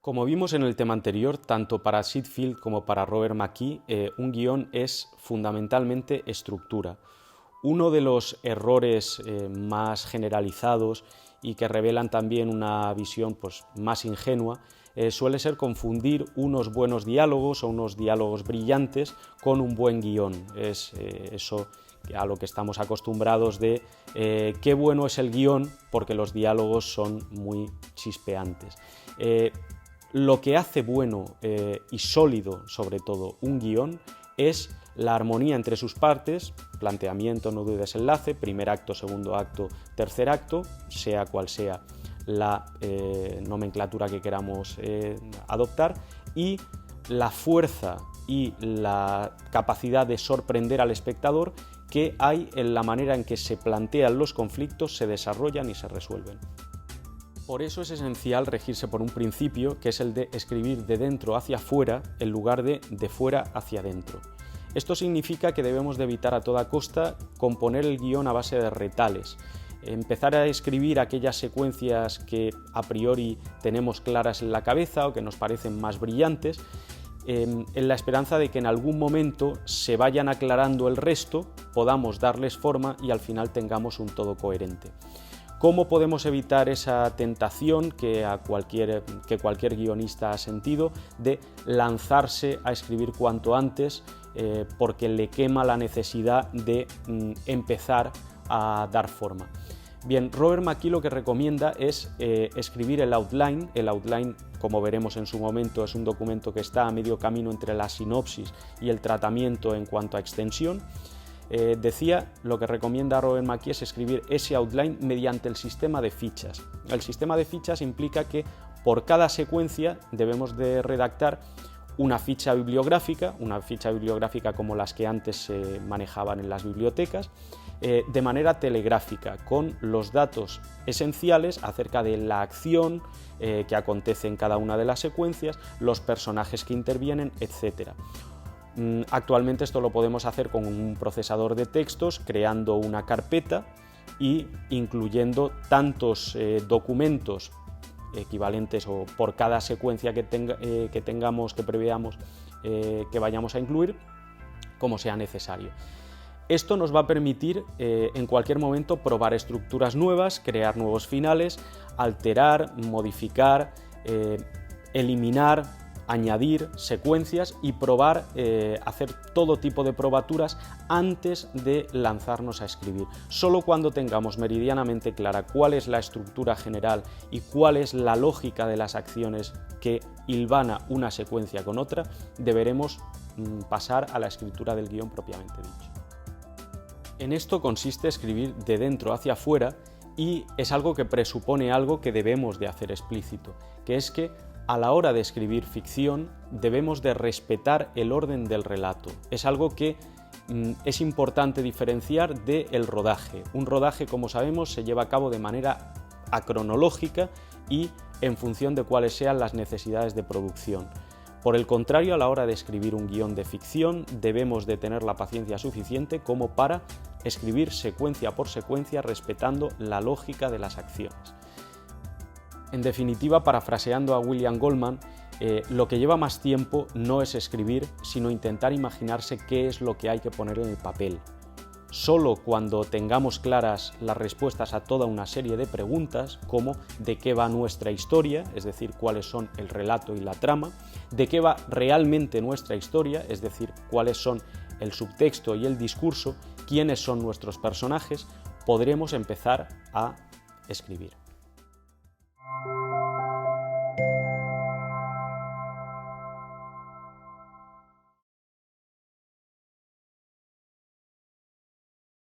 Como vimos en el tema anterior, tanto para Sid Field como para Robert McKee, un guión es fundamentalmente estructura. Uno de los errores más generalizados y que revelan también una visión más ingenua suele ser confundir unos buenos diálogos o unos diálogos brillantes con un buen guión. Es eso a lo que estamos acostumbrados de qué bueno es el guión porque los diálogos son muy chispeantes. Lo que hace bueno y sólido, sobre todo, un guión es la armonía entre sus partes, planteamiento, nudo y desenlace, primer acto, segundo acto, tercer acto, sea cual sea la nomenclatura que queramos adoptar, y la fuerza y la capacidad de sorprender al espectador que hay en la manera en que se plantean los conflictos, se desarrollan y se resuelven. Por eso es esencial regirse por un principio que es el de escribir de dentro hacia fuera en lugar de fuera hacia dentro. Esto significa que debemos de evitar a toda costa componer el guión a base de retales, empezar a escribir aquellas secuencias que a priori tenemos claras en la cabeza o que nos parecen más brillantes, en la esperanza de que en algún momento se vayan aclarando el resto, podamos darles forma y al final tengamos un todo coherente. ¿Cómo podemos evitar esa tentación que cualquier guionista ha sentido de lanzarse a escribir cuanto antes porque le quema la necesidad de empezar a dar forma? Bien, Robert McKee lo que recomienda es escribir el outline. El outline, como veremos en su momento, es un documento que está a medio camino entre la sinopsis y el tratamiento en cuanto a extensión. Lo que recomienda Robert McKee es escribir ese outline mediante el sistema de fichas. El sistema de fichas implica que por cada secuencia debemos de redactar una ficha bibliográfica como las que antes se manejaban en las bibliotecas, de manera telegráfica, con los datos esenciales acerca de la acción que acontece en cada una de las secuencias, los personajes que intervienen, etc. Actualmente esto lo podemos hacer con un procesador de textos, creando una carpeta y incluyendo tantos documentos equivalentes o por cada secuencia que preveamos que vayamos a incluir, como sea necesario. Esto nos va a permitir en cualquier momento probar estructuras nuevas, crear nuevos finales, alterar, modificar, eliminar, añadir secuencias y probar, hacer todo tipo de probaturas antes de lanzarnos a escribir. Solo cuando tengamos meridianamente clara cuál es la estructura general y cuál es la lógica de las acciones que hilvana una secuencia con otra, deberemos pasar a la escritura del guión propiamente dicho. En esto consiste escribir de dentro hacia afuera y es algo que presupone algo que debemos de hacer explícito, que es que a la hora de escribir ficción debemos de respetar el orden del relato. Es algo que es importante diferenciar del rodaje. Un rodaje, como sabemos, se lleva a cabo de manera acronológica y en función de cuáles sean las necesidades de producción. Por el contrario, a la hora de escribir un guión de ficción debemos de tener la paciencia suficiente como para escribir secuencia por secuencia respetando la lógica de las acciones. En definitiva, parafraseando a William Goldman, lo que lleva más tiempo no es escribir, sino intentar imaginarse qué es lo que hay que poner en el papel. Solo cuando tengamos claras las respuestas a toda una serie de preguntas, como de qué va nuestra historia, es decir, cuáles son el relato y la trama, de qué va realmente nuestra historia, es decir, cuáles son el subtexto y el discurso, quiénes son nuestros personajes, podremos empezar a escribir.